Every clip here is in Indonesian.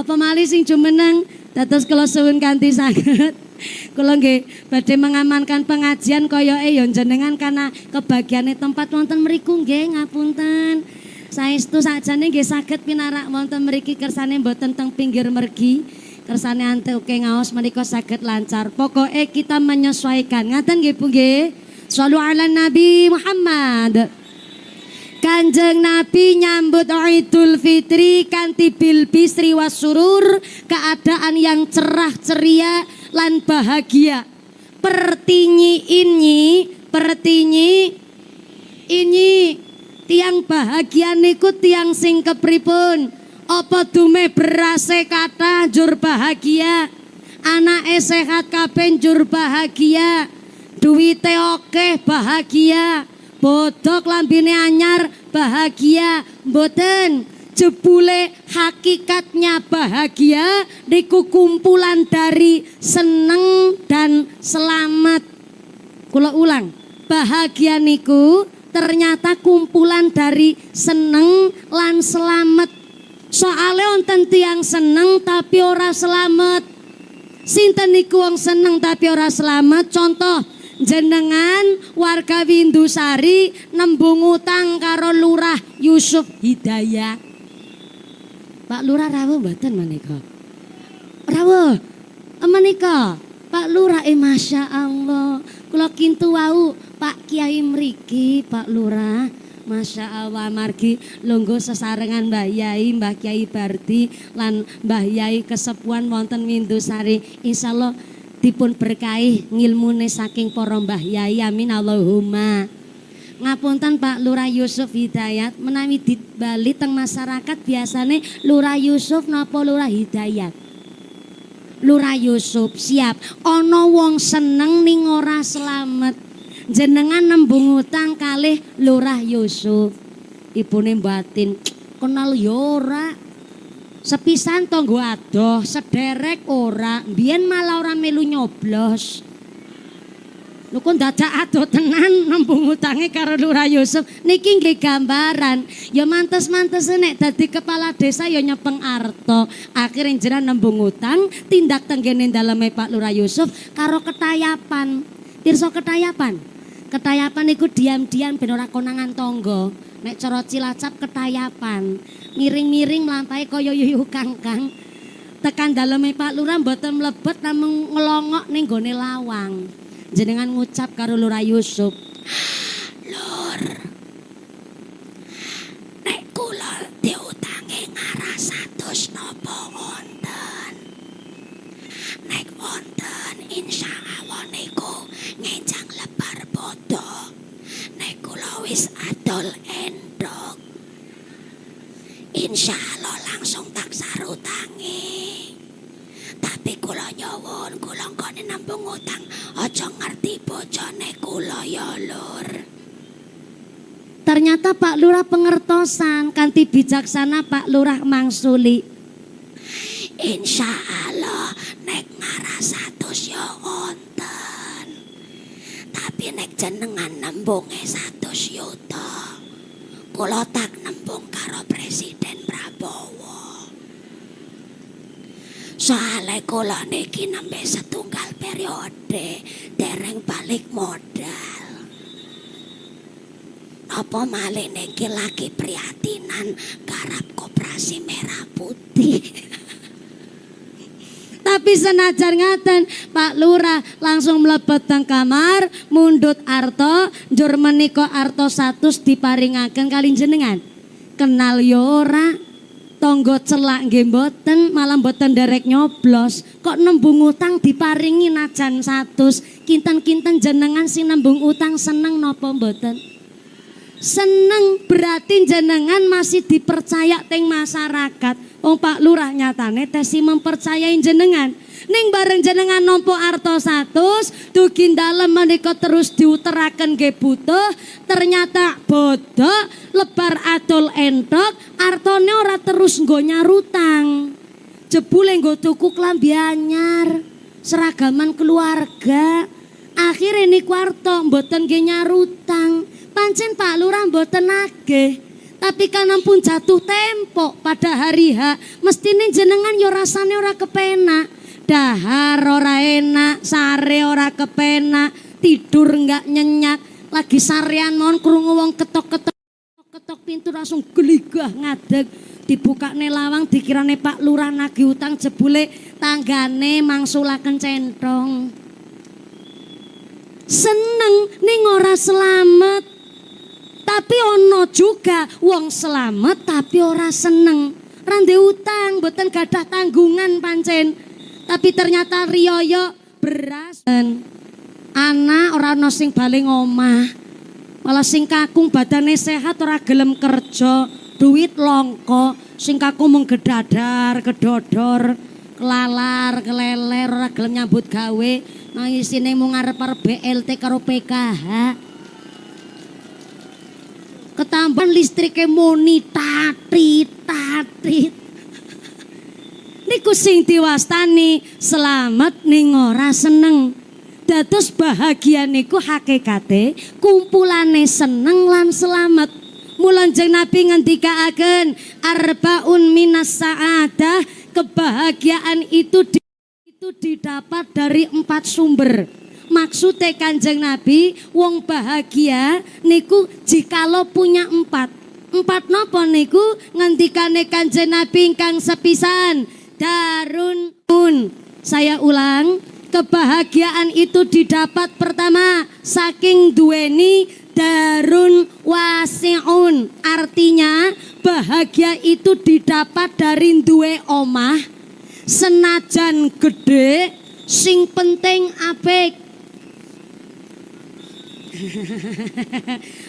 Apa malih sing jumeneng dados kula suwun kanthi sanget. Kula nggih badhe mengamankan pengajian koyoke ya jenengan karena kebagiane tempat wonten mriku nggih ngapunten. Saestu sakjane nggih saged pinarak wonten mriki kersane mboten teng pinggir mergi. Kersane antuke ngaos menika saged lancar. Pokoke kita menyesuaikan. Ngaten nggih Bu nggih. Shallu ala Nabi Muhammad. Kanjeng Nabi nyambut Idul Fitri kanthi bil bisri wasurur, keadaan yang cerah ceria lan bahagia. Pertinyi ini tiang bahagia niku tiang sing kepripun? Apa dume berase kathah njur bahagia, anake sehat kabeh njur bahagia, duwite akeh bahagia, bodok lambene anyar bahagia, mboten. Jebule hakikatnya bahagia niku kumpulan dari seneng dan selamat. Kula ulang, bahagia niku ternyata kumpulan dari seneng lan selamat. Soale wonten tiyang seneng tapi ora selamat. Sinten niku wong seneng tapi ora selamat? Contoh, jenengan warga Windusari nembung utang karo Lurah Yusuf Hidayat. Pak Lurah rawuh mboten menika? Rawuh. Menika Pak Lurah Masya Allah. Kula kintu wau Pak Kiai mriki Pak Lurah. Masya Allah margi lungguh sesarengan Mbah Yai, Mbah Kiai Bardi lan Mbah Yai kesepuhan wonten Windusari. Insyaallah dipun berkahi ngilmune saking para Mbah Yai, amin Allahumma. Ngapunten Pak Lurah Yusuf Hidayat, menawi dibali teng masyarakat biasane Lurah Yusuf napa Lurah Hidayat? Lurah Yusuf, siap. Ana wong seneng ning ora selamat. Jenengan nembung utang kalih Lurah Yusuf. Ibune batin, kenal ya ora. Sepisan tanggo adoh, sederek ora, mbiyen malah ora melu nyoblos. Lho kok dadak adoh tenan nembung utange karo Lurah Yusuf. Niki nggih gambaran. Ya mantes-mantes nek dadi kepala desa ya nyepeng arta. Akhire jenengan nembung utang, tindak tenggene daleme Pak Lurah Yusuf karo ketayapan. Pirsa ketayapan? Ketayapan niku diam-diam ben ora konangan tangga. Nek cara Cilacap ketayapan. Miring-miring mlampahe kaya yuyu kangkang. Tekan daleme Pak Lurah mboten mlebet namung ngelongok ning gone lawang. Jenengan ngucap karo Lurah Yusuf, Lur, nek kula diutange ngaras 100 napa wonten? Nek wonten insyaallah niku ngenjang lebar bodo. Nek kula wis adol endok, insyaallah langsung tak sarutangi. Tapi kula nyuwun, kula nggone nambung utang aja ngerti bojone kula ya Lur. Ternyata Pak Lurah pengertosan, kanthi bijaksana Pak Lurah mangsuli. Insyaallah nek ngaras 100 ya wonten. Tapi nek jenengan nembunge 100 yuta, kula tak nembung karo Presiden Prabowo. Soale kula niki nembe setunggal periode dereng balik modal. Apa malih niki lagi prihatinan garap Koperasi Merah Putih. Tapi senajan ngaten Pak Lurah langsung mlebet teng kamar, mundhut arta, njur menika arta 100 diparingaken kali jenengan. Kenal ya ora? Tonggo celak nggih mboten, malah mboten derek nyoblos. Kok nembung utang diparingi najan 100. Kinten-kinten jenengan sing nembung utang seneng napa mboten? Seneng, berarti jenengan masih dipercaya teng masyarakat. Wong Pak Lurah nyatane tesi mempercayai jenengan. Ning bareng jenengan nampa arta 100, dugi dalem menika terus diuteraken nggih butuh, ternyata bodok, lebar adol entok, artane ora terus nggo nyarutang. Jebule nggo tuku klambi anyar, seragaman keluarga. Akhire niku arta mboten nggih nyarutang. Pancen Pak Lurah mboten nagih. Tapi karena pun jatuh tempo pada hari H, mestine jenengan yo rasane ora kepenak. Dahar ora enak, sare ora kepenak, tidur enggak nyenyak, lagi sarean mon krungu wong ketok-ketok pintu langsung geligah ngadeg. Dibukane lawang dikirane Pak Lurah nagih utang, jebule tanggane mangsulaken centong. Seneng ning ora selamat. Tapi ono juga wong selamat tapi ora seneng. Rande utang mboten gadah tanggungan pancen. Tapi ternyata riyoyo beras anak ora ono sing bali ngomah. Malah sing kakung badane sehat ora gelem kerja, duit longko, sing kakung mung gedadar, gedodor, kelalar, keleler ora gelem nyambut gawe, nang isine mung arep-arep BLT karo PKH. Ketambahan listrike muni tatrit. Niku sing diwastani selamat ning ora seneng. Dados bahagia niku hakikate kumpulane seneng lan selamat. Mula Kanjeng Nabi ngendikaaken arbaun minas sa'adah, kebahagiaan itu didapat dari 4 sumber. Maksudnya Kanjeng Nabi wong bahagia niku jikalau punya 4 napa niku ngendikane Kanjeng Nabi ingkang sepisan darun. Saya ulang, kebahagiaan itu didapat pertama saking duweni darun wasi'un. Artinya bahagia itu didapat dari duwe omah senajan gede sing penting apik.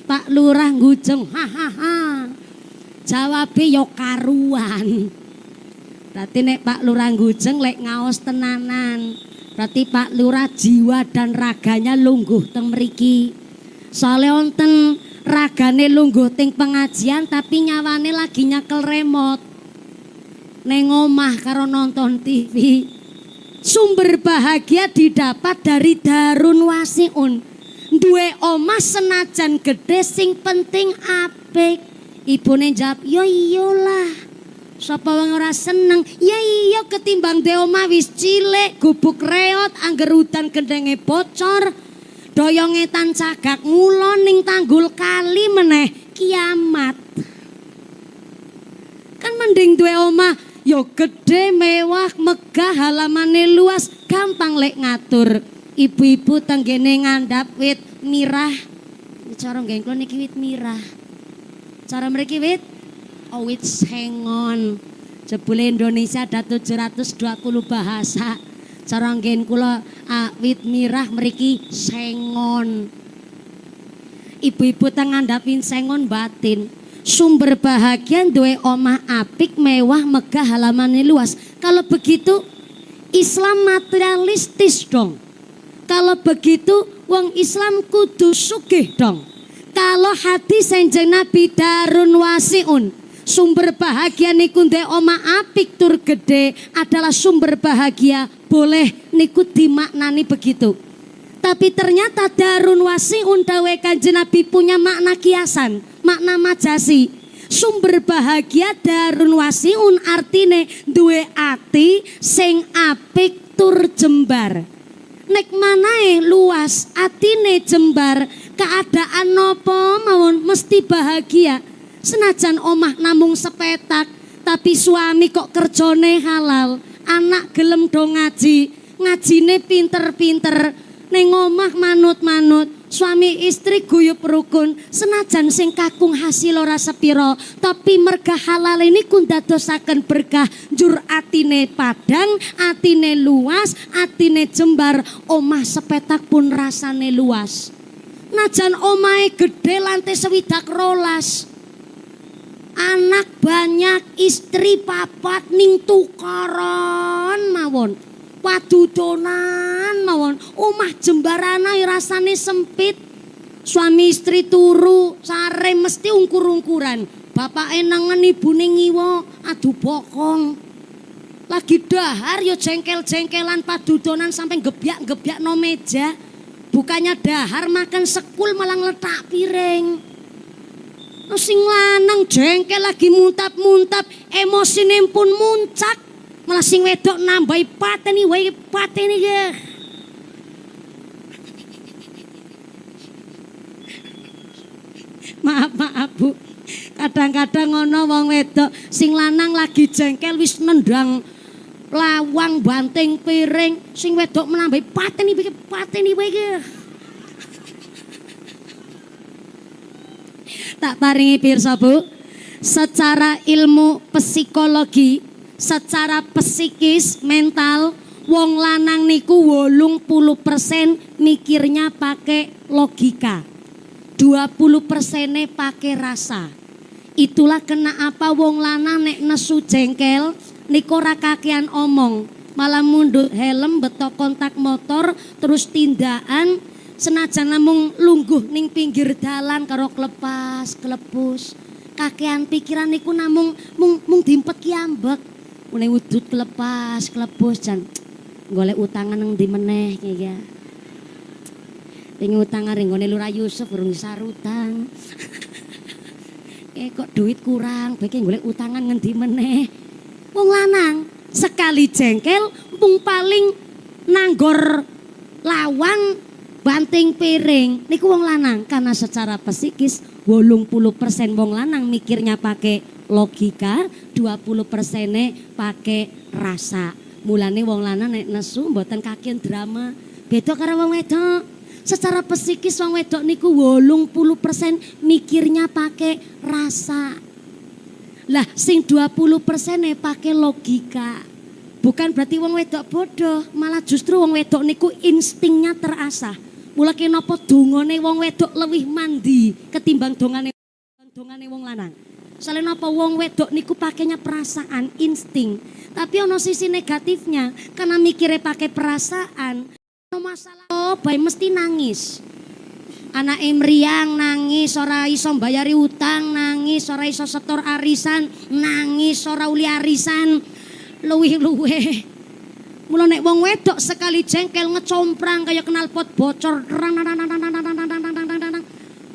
Pak Lurah ngujeng hahaha. Jawabe yo karuan. Berarti nek Pak Lurah ngujeng lek ngaos tenanan. Berarti Pak Lurah jiwa dan raganya lungguh teng mriki. Soale wonten ragane lungguh teng pengajian tapi nyawane lagi nyekel remote. Neng omah karo nonton TV. Sumber bahagia didapat dari darun wasiun. Duwe omah senajan gede sing penting apik. Ibune jawab, "Yo iyalah. Sapa wong ora seneng? Ya iya ketimbang duwe omah wis cilik, gubuk reot, angger udan gendenge bocor, doyonge tan cagak ngulon ning tanggul kali meneh kiamat." Kan mending duwe omah yo gede, mewah, megah, halamane luas, gampang lek ngatur. Ibu-ibu tenggene ngandhap wit mirah. Cara nggih kula niki wit mirah. Cara mriki wit wit sengon. Jebule Indonesia ada 720 bahasa. Cara nggih kula wit mirah mriki sengon. Ibu-ibu teng ngandhapin sengon batin. Sumber bahagia duwe omah apik, mewah, megah, halamane luas. Kalau begitu Islam materialistis dong. Kalau begitu wong Islam kudu sugih dong. Kalau hadis Kanjeng Nabi darun wasiun, sumber bahagia niku ndek omah apik tur gede adalah sumber bahagia, boleh niku dimaknani begitu. Tapi ternyata darun wasiun dawe Kanjeng Nabi punya makna kiasan, makna majasi. Sumber bahagia darun wasiun artine duwe ati sing apik tur jembar. Nek manae luas, atine jembar, keadaan nopo mawon mesti bahagia. Senajan omah namung sepetak, tapi suami kok kerjone halal, anak gelem do ngaji, ngajine pinter-pinter, neng omah manut-manut, suami istri guyub rukun, senajan sing kakung hasil ora sepiro, tapi merga halal ini kundadosaken berkah, jur atine padang, atine luas, atine jembar, omah sepetak pun rasane luas. Najan omahe gede lantai 12, anak banyak, istri papat ning tukaran mawon. Padudonan mawon, omah jembarana rasane sempit. Suami istri turu sare mesti ungkur-ungkuran. Bapake nengen, ibune ngiwa, adu bokong. Lagi dahar yo jengkel-jengkelan padudonan sampai gebyak-gebyak no meja. Bukannya dahar makan sekul malah ngletak piring. Sing lanang jengkel lagi muntap-muntap, emosine pun muncak. Malah sing wedok nambahi pateni wae pateni ya. Maaf Bu. Kadang-kadang ngono wong wedok sing lanang lagi jengkel wis nendang lawang banting piring, sing wedok menambahi pateni wae ya. Tak paringi pirsa Bu, secara ilmu psikologi, secara psikis, mental, wong lanang niku 80% mikirnya pakai logika, 20% pakai rasa. Itulah kenapa wong lanang nek nesu jengkel niku ora kakean omong, malah mundut helm, betok kontak motor, terus tindakan. Senajan namung lungguh ning pinggir dalan karo klepas kelepus, kakean pikiran niku namung mung dimpet kiambek. Mune wudut klepas kelepus jan golek utangan nang ndi meneh iki ya. Pengen utangan ring gone Lurah Yusuf urung sarutang. Kok duit kurang, bae golek utangan ngendi meneh. Wong lanang sekali jengkel mung paling nanggor lawang banting piring niku wong lanang, karena secara psikis 80% wong lanang mikirnya pakai logika, 20% pakai rasa. Mulane wong lanang nek nesu mboten kakean drama. Beda karo wong wedok. Secara psikis wong wedok niku 80% mikirnya pakai rasa. Lah sing 20% pakai logika. Bukan berarti wong wedok bodoh, malah justru wong wedok niku instingnya terasah. Mula kenapa dongane wong wedok lebih mandi ketimbang dongane wong lanang. Soalnya napa wong wedok niku pakainya perasaan, insting. Tapi ono sisi negatifnya, karena mikirnya pakai perasaan, ono masalah bae mesti nangis. Anak mriyang nangis, ora iso mbayari utang, nangis, ora iso setor arisan, nangis, ora uli arisan, luwih-luwih. Mula nek wong wedok sekali jengkel ngecomprang kayak knalpot bocor.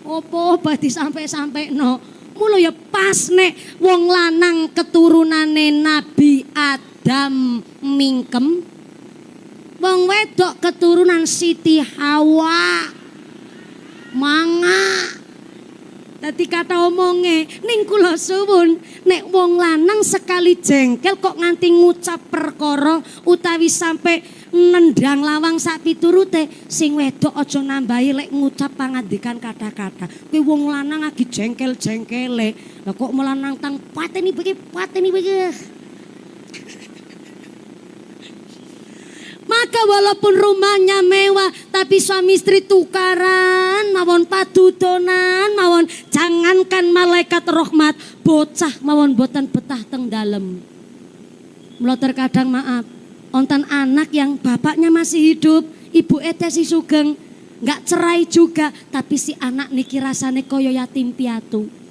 Opo badi sampai no. Mula ya pas nek wong lanang keturunane Nabi Adam mingkem. Wong wedok keturunan Siti Hawa manga. Dadi kata omonge ning kula suwun nek wong lanang sekali jengkel kok nganti ngucap perkara utawi sampai nendang lawang sak piturute, sing wedok aja nambahi lek ngucap pangandikan kata-kata. Kuwi wong lanang lagi jengkel-jengkele. Lah kok melanang tang pateni iki. Maka walaupun rumahnya mewah, tapi suami istri tukaran, mawon padudonan, mawon jangankan malaikat rahmat, bocah mawon boten betah teng dalem. Mula terkadang maaf, onten anak yang bapaknya masih hidup, ibu si sugeng, nggak cerai juga, tapi si anak niki rasane koyo yatim piatu.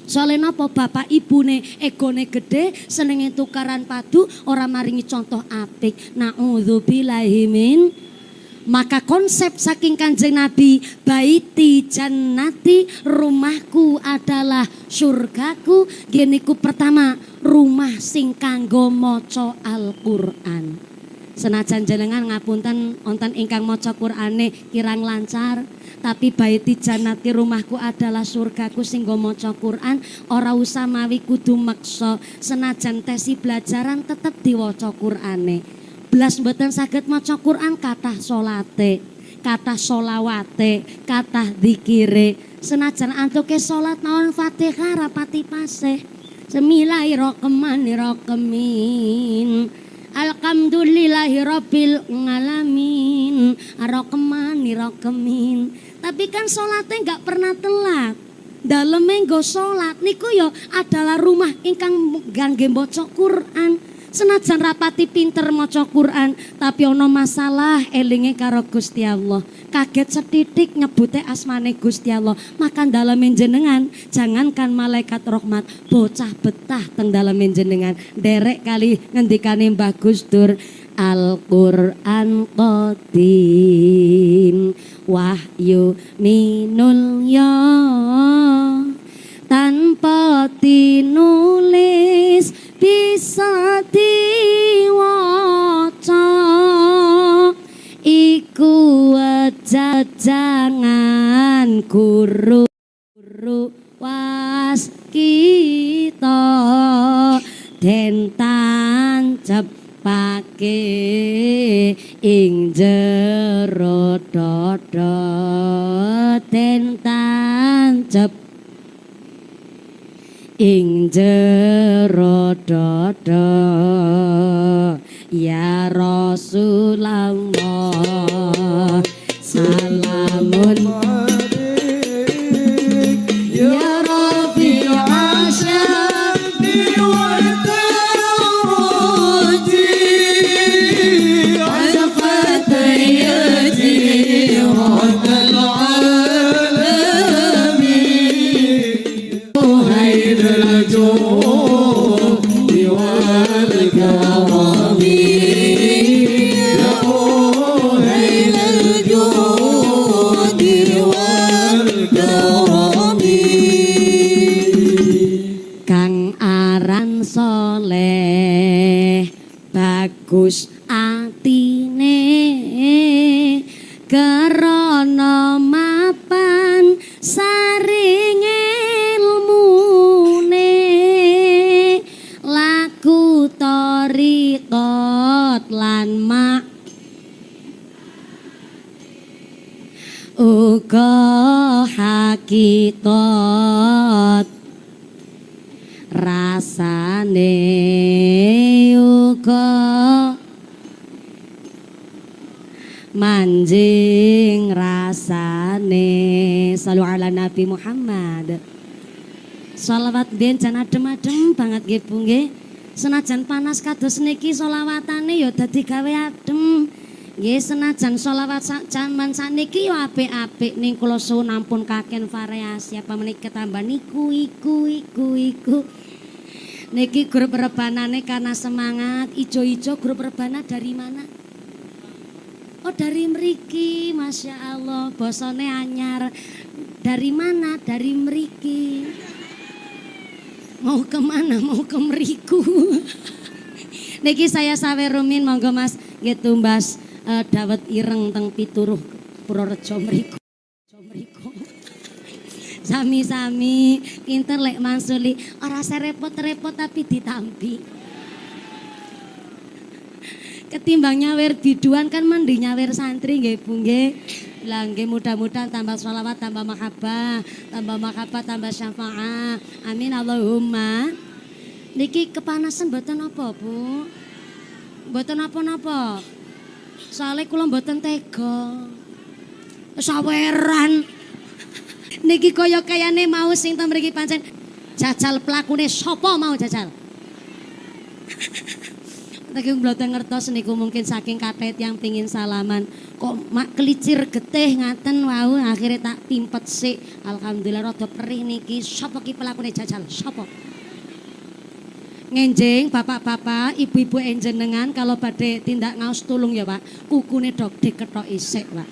Soalnya napa bapak ibune egone gede, senenge tukaran padu, ora maringi contoh apik. Na'udzubillahi min. Maka konsep saking Kanjeng Nabi, baiti jannati, rumahku adalah surgaku. Geniku pertama, rumah sing kanggo maca Al-Qur'an. Senajan jenengan ngapunten wonten ingkang maca Qur'ane kirang lancar, tapi baiti jannati rumahku adalah surgaku sing nggo maca Qur'an, ora usah mawi kudu meksa. Senajan tesi belajaran tetep diwaca Qur'ane. Blas mboten saged maca Qur'an kathah salate, kathah sholawate, kathah zikire. Senajan antuke salat mawon Fatihah rapati pasih. Bismillahirrahmanirrahim. Alhamdulillahi rabbil ngalamin, arrahmanirrahim. Tapi kan sholatnya nggak pernah telat. Daleme nggo sholat niku yo adalah rumah ingkang gangge maca Quran. Senajan rapati pinter maca Quran, tapi ono masalah elinge karo Gusti Allah. Kaget setitik nyebute asmane Gusti Allah. Maka daleme jenengan, jangankan malaikat rahmat, bocah betah teng daleme jenengan. Derek kali ngendikane Mbah Gus Dur, Al-Qur'an qadim wahyu minul ya tanpa tinulis bisa diwaca iku wejangan guru was kita den tancepake ing jero dada den tancep ing jero dada ya Rasulullah salamun ya Rabbi asyadi wa taroji al-fatayati rahmatal alamin khairul judi wal karami ya khairul judi wal karami kang aran soleh bagus atine karana mapan saring ilmune laku thariqat lan mak uga hakikat rasane uga manjing rasane salu ala Nabi Muhammad sholawat biyen jan adem-adem banget nggih Bu nggih senajan panas kados niki sholawatane ya dadi gawe adem nggih senajan sholawat jaman saniki ya apik-apik ning kula suwun ampun kaken variasi apa menika tambah niku iku niki grup rebanane karena semangat ijo-ijo grup rebana dari mana? Oh dari mriki, Masya Allah, bosone anyar. Dari mana? Dari mriki. Mau kemana? Mau ke mriku. Niki saya sawe rumin, monggo Mas nggih tumbas dawet ireng teng pituruh Purworejo mriku. Sami-sami pinter lek mansuli, ora serepot-repot tapi ditampi. Ketimbang nyawer biduan kan mending nyawer santri nggih Bu nggih. Lah nggih mudah-mudahan tambah sholawat, tambah mahabbah, tambah syafaat. Amin Allahumma. Niki kepanasan mboten apa, Bu? Mboten apa-apa. Soale kula mboten tega. Saweran. Niki kaya kayane mau sing ta mriki pancen jajal pelakune sapa mau jajal. Tapi mboten ngertos niku mungkin saking kathah yang pengin salaman kok mak kelicir getih ngaten wau akhirnya tak pimpet sik. Alhamdulillah rada perih niki. Sapa ki pelakune jajal? Sapa? Ngenjing bapak-bapak, ibu-ibu enjenengan kalau badhe tindak ngaos tulung ya Pak. Kukune dok diketok isik Pak.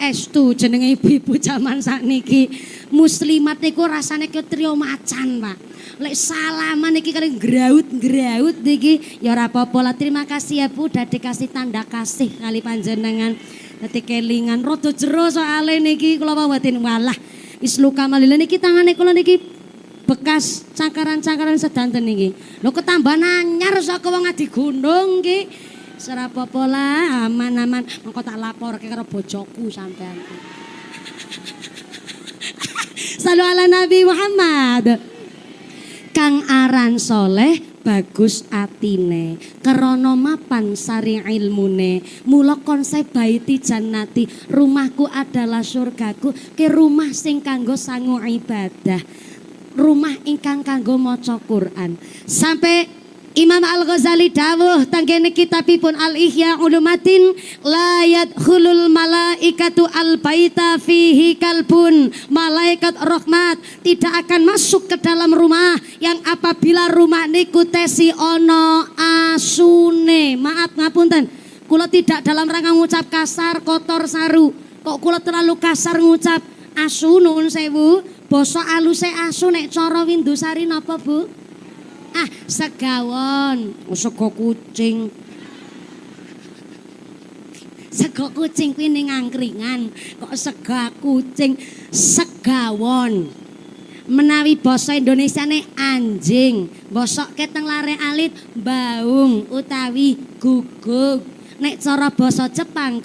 Estu jenenge ibu-ibu zaman sakniki. Muslimat niku rasane ke trio macan Pak. Lek salaman iki kali graut niki ya ora apa-apa lah. Terima kasih ya Bu udah dikasih tanda kasih kali panjenengan. Dadi kelingan rada jero soalé niki kula mboten walah wis luka malih niki tangane kula niki bekas cakaran-cakaran sedanten niki. Lho ketambahan anyar saka wong adi gunung niki. Ora apa-apa lah aman-aman mengko tak laporke karo bojoku sampean. Salu ala Nabi Muhammad. Kang aran soleh bagus atine krana mapan sari ilmune mula konsep baiti jannati rumahku adalah surgaku ke rumah sing kanggo sangu ibadah rumah ingkang kanggo maca Quran sampai Imam Al-Ghazali dawuh tanggene kitabipun Al-Ihya Ulumatin la yadkhulul malaikatu al-baita fihi kalbun malaikat rahmat tidak akan masuk ke dalam rumah yang apabila rumah niku tesi ono asune. Maaf ngapunten kula tidak dalam rangka ngucap kasar kotor saru kok kula terlalu kasar ngucap asu nuwun sewu basa aluse asu nek cara Windusari napa, Bu? Ah, segawon. Oh, sego kucing. Sego kucing kuwi ning angkringan. Kok sego kucing? Segawon. Menawi basa Indonesiane anjing, bosoke teng lare alit baung utawi guguk. Nek cara basa Jepang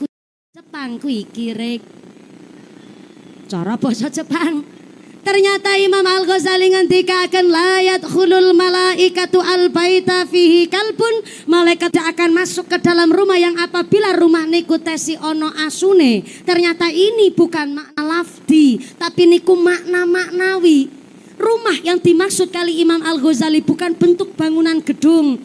kuwi kirik. Cara basa Jepang. Ternyata Imam Al-Ghazali ngendikaken la yadkhulul malaikatu al-baita fihi kalbun. Malaikat tidak akan masuk ke dalam rumah yang apabila rumah niku tesi ono asune. Ternyata ini bukan makna lafdi, tapi niku makna maknawi. Rumah yang dimaksud kali Imam Al-Ghazali bukan bentuk bangunan gedung.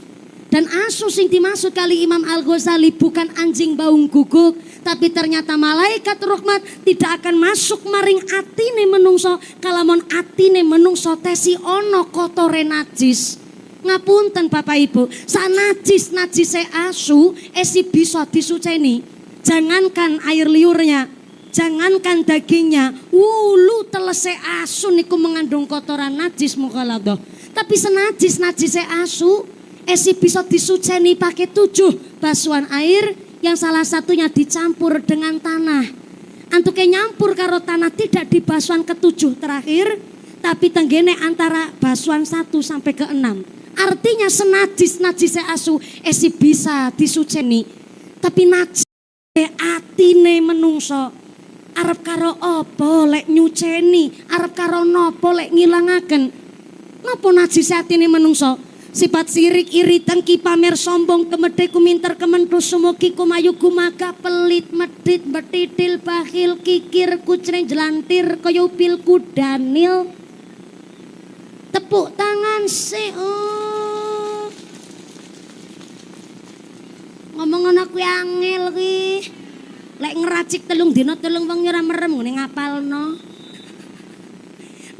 Dan asu sing dimaksud kali Imam Al-Ghazali bukan anjing baung guguk, tapi ternyata malaikat rahmat tidak akan masuk maring atine menungso kalamun atine menungso tesi ono kotore najis. Ngapunten Bapak Ibu, sanajis-najise asu esi bisa disuceni. Jangankan air liurnya, jangankan dagingnya, wulu telese asu niku mengandung kotoran najis mukhaladhah. Tapi senajis-najise asu esi bisa disuceni pakai 7 basuhan air yang salah satunya dicampur dengan tanah. Antuke nyampur karo tanah tidak di basuhan ke-7 terakhir, tapi tenggene antara basuhan 1 sampai ke 6. Artinya senajis-najise asu esi bisa disuceni. Tapi najis atine menungso arep karo apa lek nyuceni, arep karo napa lek ngilangaken. Napa najis atine menungso? Sifat sirik, iri, dengki, pamer, sombong, kemedhe, kuminter, kementus, sumuki, kumayu, kumaga, pelit, medit, betitil, bakhil, kikir, kucreng, jelantir, kaya upil, kudanil. Tepuk tangan sih. Oh. Ngomong ana kuwi angel kuwi. Lek ngeracik 3 dina 3 wengi ora merem ngene ngapalno.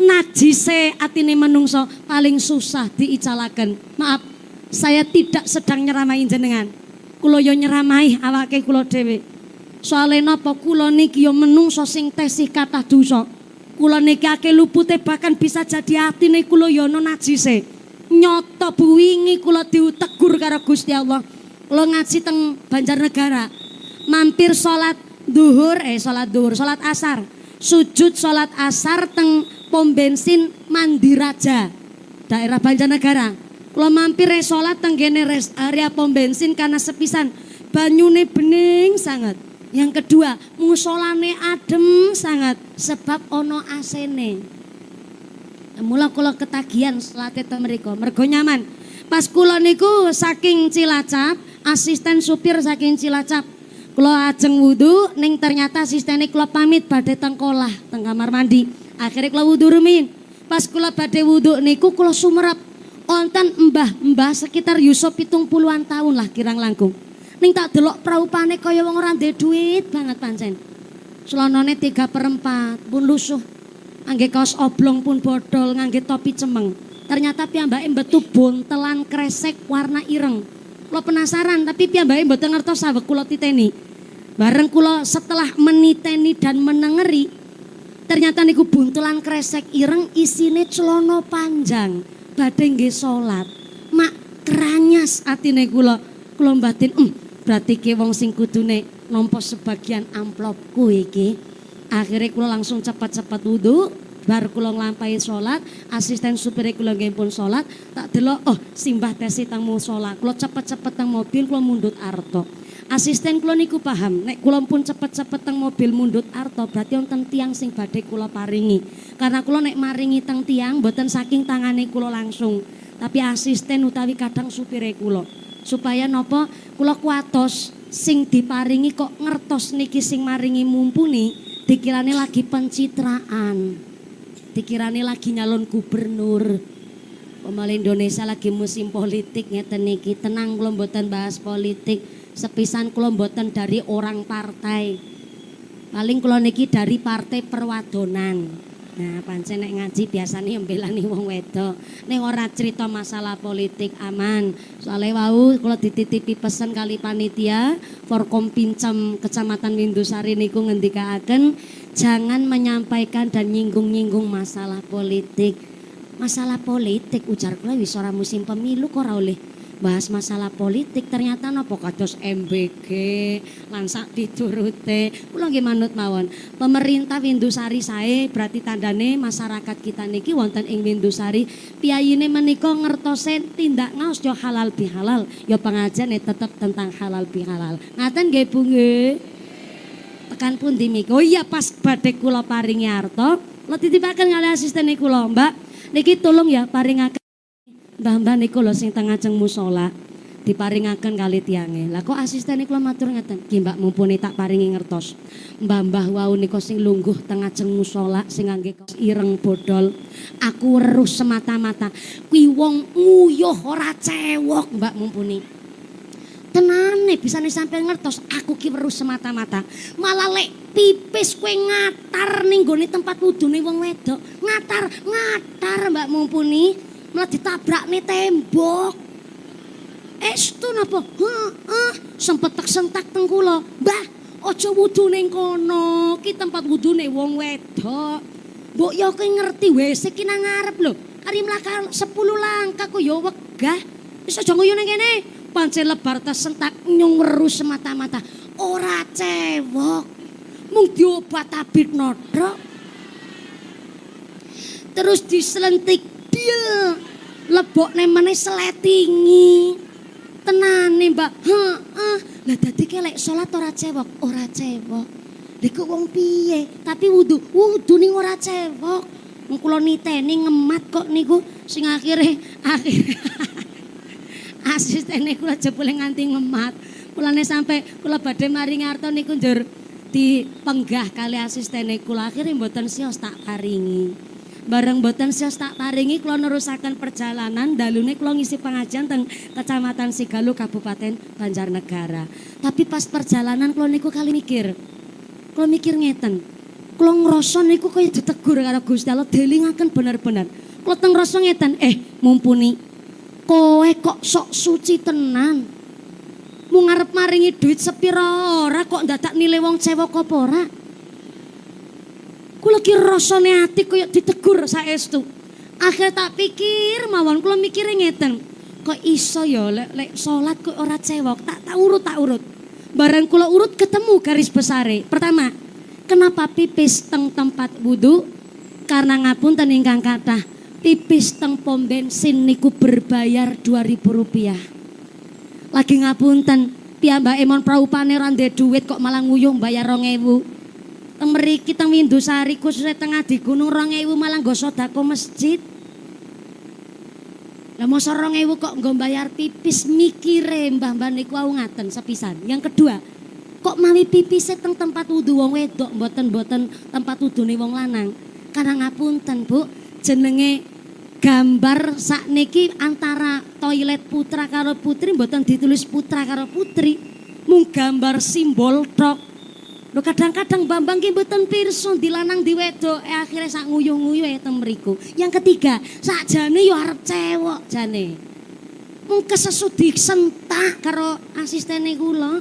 Najise atine menungso paling susah diicalaken. Maaf, saya tidak sedang nyeramahi jenengan. Kula yo nyeramahi awake kula dhewe. Soale napa kula niki yo menungso sing tesih kathah dosa. Kula niki akeh lupute bahkan bisa jadi atine kula yo ana najise. Nyoto wingi kula ditegur karo Gusti Allah. Kula ngaji teng Banjarnegara. Mampir salat asar. Sujud salat asar teng pom bensin Mandiraja, daerah Banjarnegara. Kalau mampir sholat tenggene area pom bensin karena sepisan banyune bening sangat. Yang kedua musolane adem sangat sebab ono AC-ne. Mula kula ketagihan salate teng mriku mergo nyaman. Pas kula niku saking Cilacap, asisten supir saking Cilacap. Kula ajeng wudu ning ternyata asistene kula pamit badhe teng kolah teng kamar mandi. Akhirnya kula wudu rumin. Pas kula badhe wudu niku kula sumerep wonten mbah-mbah sekitar Yusuf 70-an tahun lah kirang langkung. Ning tak delok praupane kaya wong ora ndek duit banget pancen. Celanane 3/4 pun lusuh. Ngangge kaos oblong pun bodol, ngangge topi cemeng. Ternyata piyambake mbetu bontelan kresek warna ireng. Kula penasaran tapi piyambake mboten ngertos saweg kula titeni. Bareng kula setelah meniteni dan menengeri, ternyata niku buntelan kresek ireng isine celana panjang badhe nggih salat. Mak kranyas atine kula batin berarti ki wong sing kudune nampa sebagian amplopku iki. Akhirnya kula langsung cepat-cepat wudu, bar kula nglampahi salat, asisten supir kula nggih pun salat, tak delok simbah tesi teng musala. Kula cepet-cepet teng mobil kula mundhut arta. Asisten kula niku paham, nek kula pun cepet-cepet teng mobil mundhut arta berarti wonten tiyang sing badhe kula paringi. Karena kula nek maringi teng tiyang mboten saking tangane kula langsung, tapi asisten utawi kadang supire kula. Supaya napa kula kuatos sing diparingi kok ngertos niki sing maringi mumpuni, dikirane lagi pencitraan. Dikirane lagi nyalon gubernur. Pemerintah Indonesia lagi musim politik ngeten niki. Tenang kula mboten bahas politik. Sepisan kula mboten dari orang partai. Paling kula niki dari partai perwadonan. Nah, pancen nek ngaji biasane mbelani wong wedok. Nek ora cerita masalah politik aman. Soale wau kula dititipi pesen kali panitia Forkom Pincem Kecamatan Windusari niku ngendikaaken jangan menyampaikan dan nyinggung-nyinggung masalah politik. Masalah politik ujar kula wis ora musim pemilu kok ora oleh bahas masalah politik. Ternyata napa kados MBG lan sak diturute. Kula nggih manut mawon. Pemerintah Windusari sae berarti tandane masyarakat kita niki wonten ing Windusari piyayine menika ngertosen tindak ngaos yo halal bihalal. Ya pengajane tetep tentang halal bihalal. Ngaten nggih Bu nggih. Tekan pundi miki? Oh iya pas badhe kula paringi arta, kula titipaken kalih asistene kula, Mbak. Niki tolong ya paringaken mbah-mbah niku lho sing teng ngajeng musala diparingaken kali tiange. Lah kok asistene kula matur ngeten, "Nggih Mbak, mumpuni tak paringi ngertos. Mbah-mbah wau nika sing lungguh teng ngajeng musala sing ngangge ireng bodol. Aku weruh semata-mata kuwi wong nguyuh ora cewok, Mbak mumpuni." Tenane bisane sampeyan ngertos, aku ki weruh semata-mata. Malah lek pipis kowe ngatar ning gone tempat wudune wong wedok. Ngatar Mbak mumpuni. Malah ditabrakne tembok. Estu napa? Sempet tak sentak teng kula. Mbah, aja wudu ning kono. Ki tempat wudune wong wedok. Mbok yo kowe ngerti WC ki nang ngarep lho. Kari mlakar 10 langkah kok yo wegah. Wis aja nguyu ning kene. Pancen lebar tersentak nyung weruh semata-mata. Ora cewek. Mung diobat tabit nodok. Terus diselentik dia lebokne meneh sletingi. Tenane Mbak. Lah dadi kelek salat ora cewek, ora cewek. Lha wong piye? Tapi wudu ning ora cewek. Wong kula niteni ngemat kok niku sing akhire asistene kula jebule nganti ngemat. Mulane sampai kula badhe maringi arta niku njur dipenggah kali asistene kula akhire mboten sios tak paringi. Bareng boten sios tak paringi kula nerusaken perjalanan dalune kula ngisi pengajian teng Kecamatan Sigalu Kabupaten Banjarnegara. Tapi pas perjalanan kula niku kali mikir. Kula mikir ngeten. Kula ngrasa niku kaya ditegur karo Gusti Allah delingaken bener-bener. Kula teng ngrasa ngeten, mumpuni kowe kok sok suci tenan. Mung ngarep maringi duit sepira ora kok dadak nilai wong cewek apa ora? Kula ki rasane ati kaya ditegur saestu. Akhir tak pikir mawon kula mikire ngeten. Kok iso ya lek salat kok ora cewek, tak urut. Bareng kula urut ketemu garis besare. Pertama, kenapa pipis teng tempat wudu? Karena ngapunten ingkang kathah, pipis teng pom bensin niku berbayar Rp2.000. Lagi ngapunten, piyambake mon praupane ora ndek duit kok malah nguyuh bayar 2.000. Teng mriki teng Windusari khususnya teng Adi Gunung 2.000 malah nggo sedekah masjid. Lah mosok 2.000 kok nggo bayar pipis, mikire mbah-mbah niku wau ngaten sepisan. Yang kedua, kok mawi pipise teng tempat wudu wong wedok mboten tempat wudune wong lanang. Karena ngapunten Bu, jenenge gambar sakniki antara toilet putra karo putri mboten ditulis putra karo putri. Mung gambar simbol tok. Lho kadang-kadang Bambang ki mboten pirsa dilanang di wedok akhire sak nguyuh-nguyuh teng mriku. Yang ketiga, sakjane yo arep cewek jane. Mung kesesudi sentak karo asistene kula.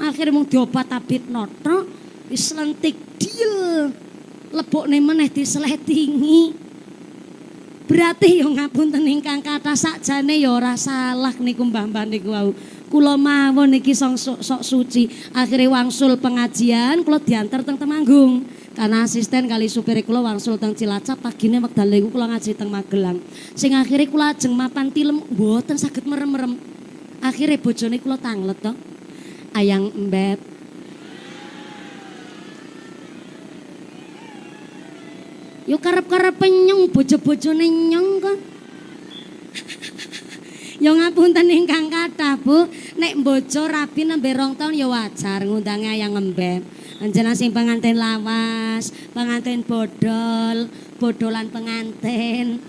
Akhire mung diobat tabit noto, dislentik dil. Lebokne meneh disletingi. Berarti yo ngapunten ingkang kathah sakjane yo ora salah niku mbah-mbah niku wau. Kula mawon niki sok suci. Akhire wangsul pengajian kula diantar teng Temanggung. Karena asisten kali supir kula wangsul teng Cilacap pagine wekdal niku kula ngaji teng Magelang. Sing akhire kula ajeng mapan tilem mboten saged merem-merem. Akhire bojone kula tanglet to. Ayang Mbet. Yo karep-karep nyong bojo-bojone nyong kok. Ya ngapunten ingkang kathah Bu, nek bojo rabi nembe 2 taun ya wajar ngundange ayang ngembem. Anjena sing pengantin lawas, pengantin bodol, bodolan pengantin.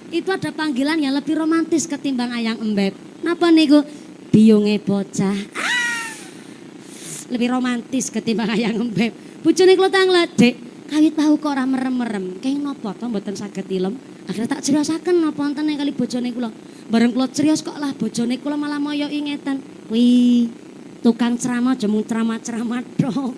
Itu ada panggilan yang lebih romantis ketimbang ayang embeb. Napa niku? Biyunge bocah. Lebih romantis ketimbang ayang embeb. Bojone kula tanglet, Dik. Kawit tahu kok ora merem-merem. Kenging napa to mboten saged tilem. Akhire tak criosaken napa wonten kali bojone kula. Bareng kula crios kok lah bojone kula malah moyoki ngeten. Kuwi tukang ceramah aja mung ceramah-ceramah tok.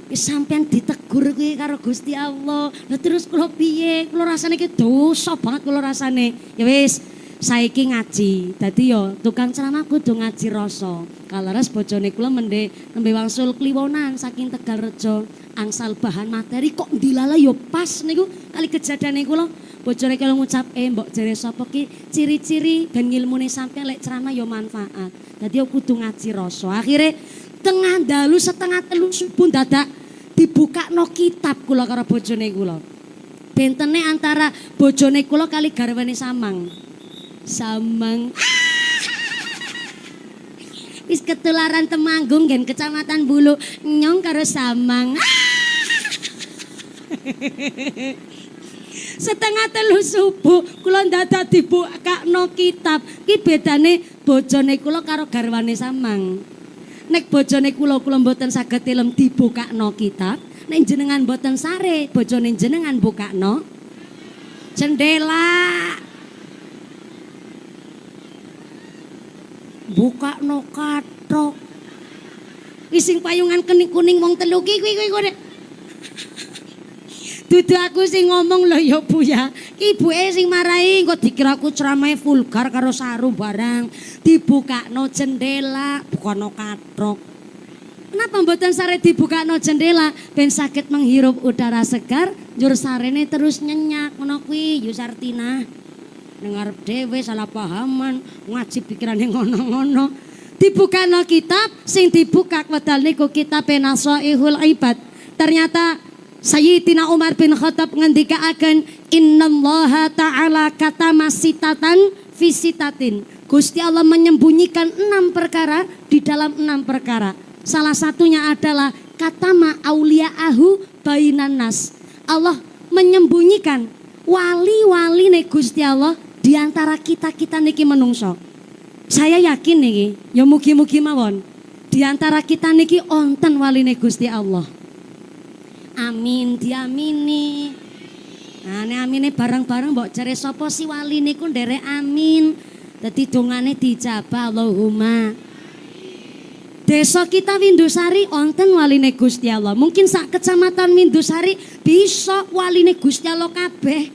Wis sampean ditegur kuwi karo Gusti Allah. Lah terus kula piye? Kula rasane ki dosa banget kula rasane. Ya wis saiki ngaji. Dadi yo tukang ceramah kudu ngaji rasa. Kaleres bojone kula nembe wangsul kliwonan saking Tegalrejo. Angsal bahan materi kok dilala yo pas niku kali kejadiane kula. Bojone kula ngucap, mbok jare sapa ki ciri-ciri ben ngilmune sampeyan lek ceramah yo manfaat. Dadi yo kudu ngaji rasa. Akhire tengah dalu setengah telu subuh dadak dibukakno kitab kula karo bojone kula. Bentene antara bojone kula kali garwane Samang. Samang. Wis ketularan Temanggung gen Kecamatan Bulu nyong karo Samang. Setengah telu subuh kula dadak dibukakno kitab. Ki bedane bojone kula karo garwane Samang. Nek bojone kula mboten saged tilem dibukakno kitab, nek jenengan mboten sare, bojone jenengan bukakno jendela. Bukakno kathok. Wis sing payungan kuning wong telu ki kuwi. Dudu aku sing ngomong lho ya Bu ya. Ki ibuke sing marahi engko dikira aku ceramahe vulgar karo saru barang. Dibukakno jendela, bukakno kathok. Kenapa mboten sare dibukakno jendela ben saged menghirup udara segar, njur sarene terus nyenyak ngono kuwi Yu Sartina. Dengar dhewe salah pahaman, ngaji pikirane ngono-ngono. Dibukakno kitab, sing dibukak wedal niku kitab Nasaihul Ibad. Ternyata Sayyidina Umar bin Khattab ngendikaaken innallaha ta'ala katama sitatan fisitatin. Gusti Allah menyembunyikan 6 perkara di dalam 6 perkara. Salah satunya adalah katama auliya'ahu bainan nas. Allah menyembunyikan wali-wali ne Gusti Allah di antara kita-kita niki menungso. Saya yakin niki, ya mugi-mugi mawon. Di antara kita niki onten waline Gusti Allah. Amin, diamini. Nah, nek amine bareng-bareng mbok jare sapa si wali niku nderek amin. Dadi dongane dijabah Allahumma. Desa kita Windusari onten waline Gusti Allah. Mungkin sak kecamatan Windusari bisa waline Gusti Allah kabeh.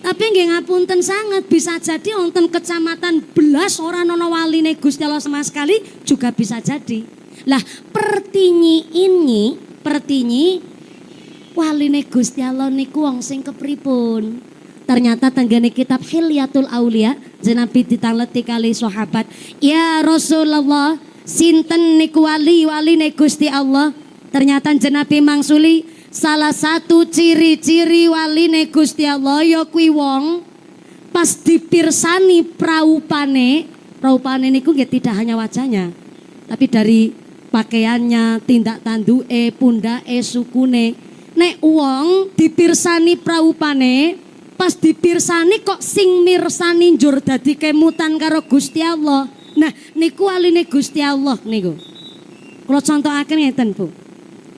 Tapi nggih ngapunten sangat bisa jadi onten kecamatan belas ora ana waline Gusti Allah sama sekali juga bisa jadi. Lah pertinyi waline Gusti Allah niku wong sing kepripun? Ternyata tenggene kitab Hilyatul Aulia Nabi ditangleti kali sahabat, "Ya Rasulullah, sinten niku waline Gusti Allah?" Ternyata Nabi mangsuli salah satu ciri-ciri waline Gusti Allah ya kuwi wong pas dipirsani praupane niku nggih tidak hanya wajahnya, tapi dari pakaiannya, tindak tanduke, pundake, sukune. Nek wong dipirsani praupane, pas dipirsani kok sing mirsani njur dadi kemutan karo Gusti Allah. Nah, niku waline Gusti Allah niku. Kula contohaken ngeten, Bu.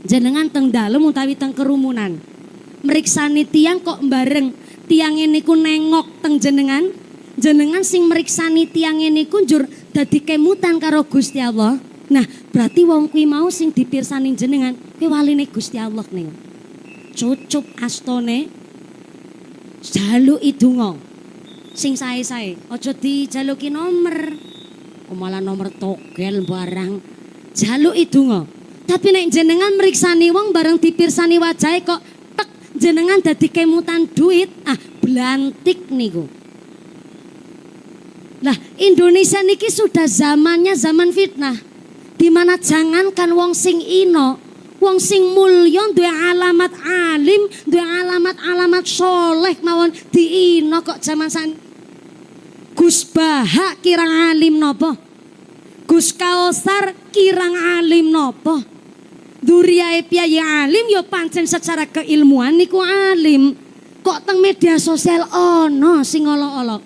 Jenengan teng dalem utawi teng kerumunan. Mriksani tiang kok bareng tiange niku nengok teng jenengan. Jenengan sing mriksani tiange niku njur dadi kemutan karo Gusti Allah. Nah, berarti wong kuwi mau sing dipirsani jenengan kuwi waline Gusti Allah niku. Cucup astone jaluki donga sing sae-sae, aja dijaluki nomor. Malah nomor togel barang. Jaluki donga. Tapi nek jenengan mriksani wong bareng dipirsani wajahe kok tek jenengan dadi kemutan duit, blantik niku. Lah, Indonesia niki sudah zamannya zaman fitnah. Di mana jangankan wong sing ino, wong sing mulya duwe alamat alim, duwe alamat soleh mawon diino kok zaman Gus Baha kirang alim napa? Gus Kausar kirang alim napa? Duriyae piye alim ya pancen secara keilmuan niku alim. Kok teng media sosial ana sing olok-olok.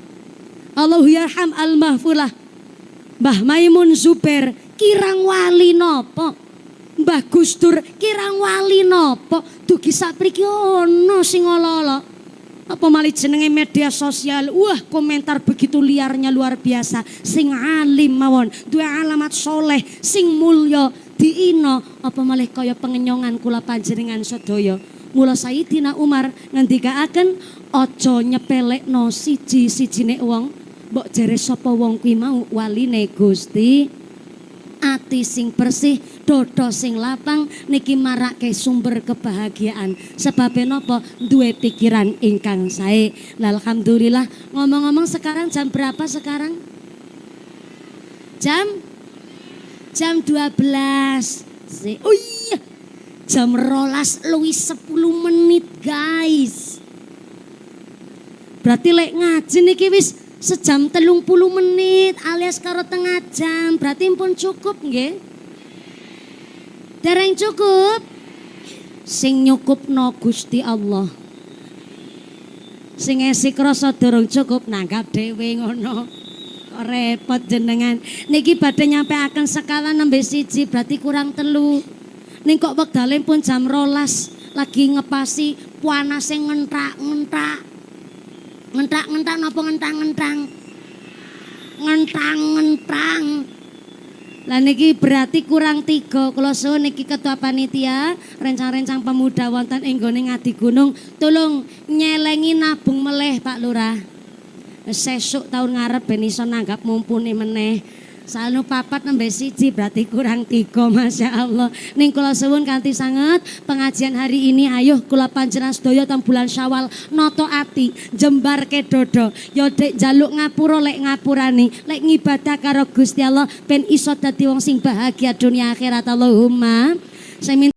Allahu yarham al-mahfulah. Mbah Maimun Zubair kirang wali napa? Mbah Gus Dur kirang wali napa dugi sapriki ono sing olo-olo. Apa malih jenenge media sosial, wah komentar begitu liarnya luar biasa. Sing alim mawon, duwe alamat soleh, sing mulya diina, apa malih kaya pengenyongan kula panjenengan sedaya. Mula Sayyidina Umar ngendikaaken aja nyepelekno siji-sijine wong, mbok jere sapa wong kuwi mau waline Gusti. Ati sing bersih, dodo sing lapang niki marake sumber kebahagiaan. Sebab napa? Duwe pikiran ingkang sae. Alhamdulillah. Ngomong-ngomong sekarang jam berapa sekarang? Jam 12. Oh iya. Jam 12 luwih 10 menit, guys. Berarti lek ngaji niki wis sejam 30 menit alias karo tengah jam, berarti pun cukup nggih? Dereng cukup? Sing nyukupno Gusti Allah. Sing esik rasa durung cukup nanggap dhewe ngono. Kok repot jenengan. Niki badhe nyampeaken sekawan nembe siji berarti kurang 3. Ning kok wektale pun jam 12 lagi ngepasi panase ngentak-ngentak. Ngentak-ngentak napa ngentang-ngentang? Ngentang-ngentang. Lah niki berarti kurang 3. Kula suwun niki ketua panitia rencang-rencang pemuda wonten ing nggone Ngadi Gunung, tolong nyelengi nabung meleh Pak Lurah. Sesuk tahun ngarep ben iso nanggap mumpuni meneh. Salno 4 nembe 1 berarti kurang 3, Masya Allah. Ning kula suwun kanthi sanget pengajian hari ini ayo kula panjenengan sedaya teng bulan Syawal noto ati jembarke dodo. Ya dek njaluk ngapura lek ngapurani, lek ngibadah karo Gusti Allah ben iso dadi wong sing bahagia dunia akhirat. Allahumma. Saya minta